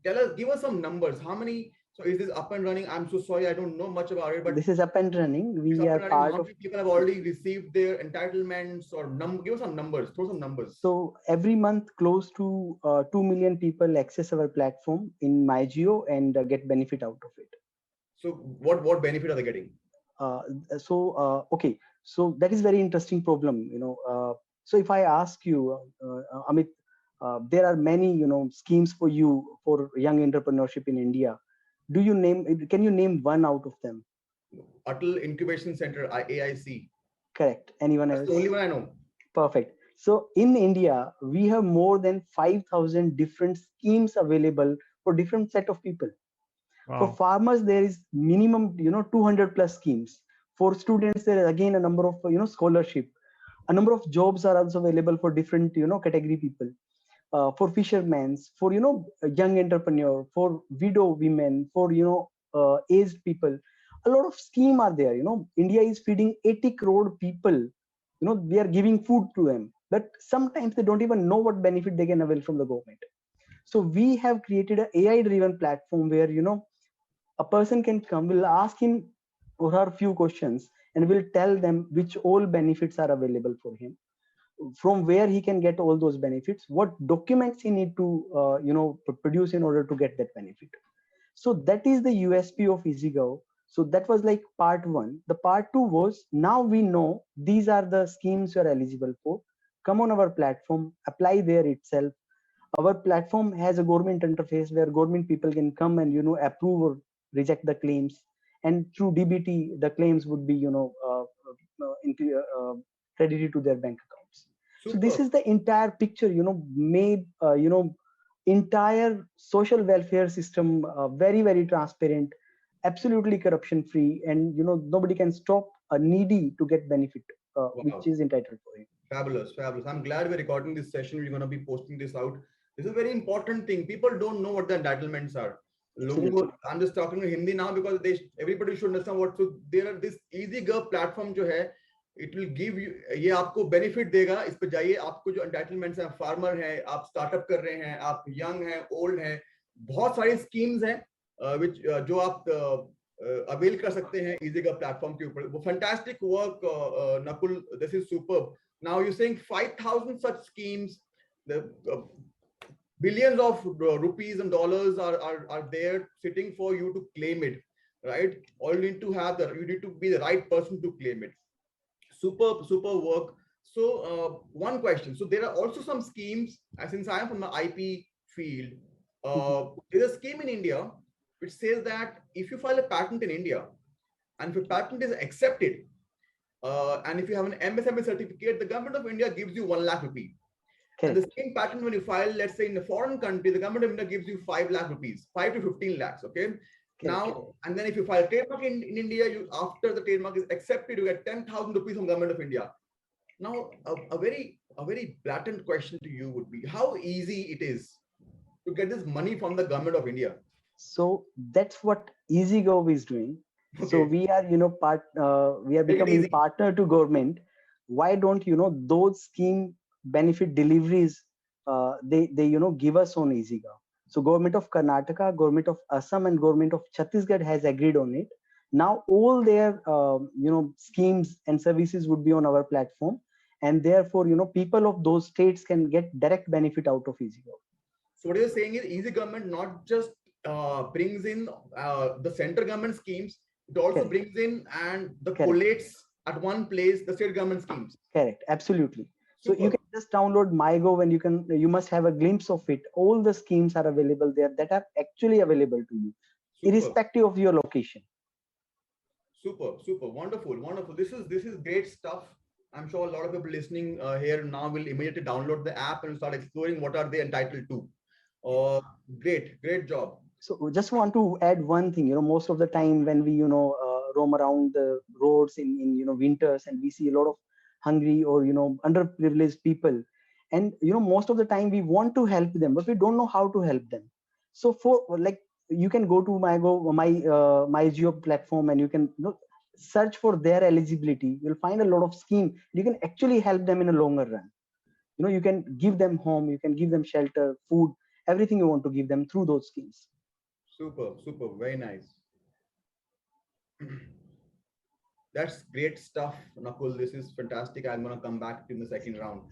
give us some numbers. How many? So is this up and running? I'm so sorry, I don't know much about it, but This is up and running. it's We up are and running. part How of. many people have already received their entitlements or give us some numbers? Throw some numbers. So every month, close to 2 million people access our platform in MyGeo and get benefit out of it. So what benefit are they getting? Uh, okay, so that is very interesting problem. So if I ask you, Amit, there are many schemes for you for young entrepreneurship in India. Do you name? Can you name one out of them? Atal Incubation Center, AIC. Correct. Anyone That's the only else? one I know. Perfect. So in India, we have more than 5,000 different schemes available for different set of people. For Wow. farmers, there is minimum, 200 plus schemes. For students, there is again a number of, scholarship. A number of jobs are also available for different, category people. For fishermen, for, young entrepreneur, for widow women, for, aged people. A lot of scheme are there. India is feeding 80 crore people. We are giving food to them, but sometimes they don't even know what benefit they can avail from the government. So we have created an AI driven platform where, a person can come, will ask him or her few questions and will tell them which all benefits are available for him, from where he can get all those benefits, what documents he need to produce in order to get that benefit. So that is the USP of EasyGov. So that was like part one. The part two was, now we know these are the schemes you are eligible for. Come on our platform, apply there itself. Our platform has a government interface where government people can come and approve or reject the claims. And through DBT, the claims would be credited to their bank accounts. So this Super. is the entire picture, made entire social welfare system very very transparent, absolutely corruption free, and nobody can stop a needy to get benefit which Wow. is entitled for him. Fabulous, fabulous. I'm glad we're recording this session. We're going to be posting this out. This is a very important thing. People don't know what the entitlements are. लोगों को, Absolutely. I'm just talking in Hindi now because everybody should understand what. So there are this EasyGov platform जो है, it will give you, ये आपको benefit देगा. इस पे जाइए, आपको जो entitlements हैं, farmer हैं, आप startup कर रहे हैं, आप young हैं, old हैं, बहुत सारी schemes हैं, which जो आप अवेल कर सकते हैं EasyGov platform के ऊपर. वो fantastic work, Nakul. This is superb. Now you're saying 5,000 such schemes, the billions of rupees and dollars are there sitting for you to claim it, right? All you need to have you need to be the right person to claim it. Super, super work. So one question. So there are also some schemes, since I am from the IP field, there's a scheme in India which says that if you file a patent in India and if a patent is accepted, and if you have an MSME certificate, the government of India gives you 1 lakh rupee. And the same patent, when you file, let's say in a foreign country, the government of India gives you 5 lakh rupees, 5 to 15 lakhs. Okay. Now, and then if you file a trademark in India, after the trademark is accepted, you get 10,000 rupees from government of India. Now, a very blatant question to you would be, how easy it is to get this money from the government of India? So that's what EasyGov is doing. Okay. So we are, we are becoming partner to government. Why don't those scheme benefit deliveries? They give us on EasyGov. So government of Karnataka, government of Assam, and government of Chhattisgarh has agreed on it. Now all their schemes and services would be on our platform, and therefore people of those states can get direct benefit out of EasyGov. So what you're saying is, Easy Government not just brings in the central government schemes, it also brings in and collates at one place the state government schemes. Correct, absolutely. So you can just download MyGov and you must have a glimpse of it. All the schemes are available there that are actually available to you, irrespective of your location. Super, super, wonderful, wonderful. This is great stuff. I'm sure a lot of people listening here now will immediately download the app and start exploring what are they entitled to. Great job. So just want to add one thing. Most of the time when we roam around the roads in winters, and we see a lot of hungry or underprivileged people, and most of the time we want to help them, but we don't know how to help them. So for like, you can go to MyGeo platform, and you can search for their eligibility. You'll find a lot of scheme. You can actually help them in a longer run. You can give them home, you can give them shelter, food, everything you want to give them through those schemes. Super, super, very nice. That's great stuff, Nakul. This is fantastic. I'm gonna come back in the second round.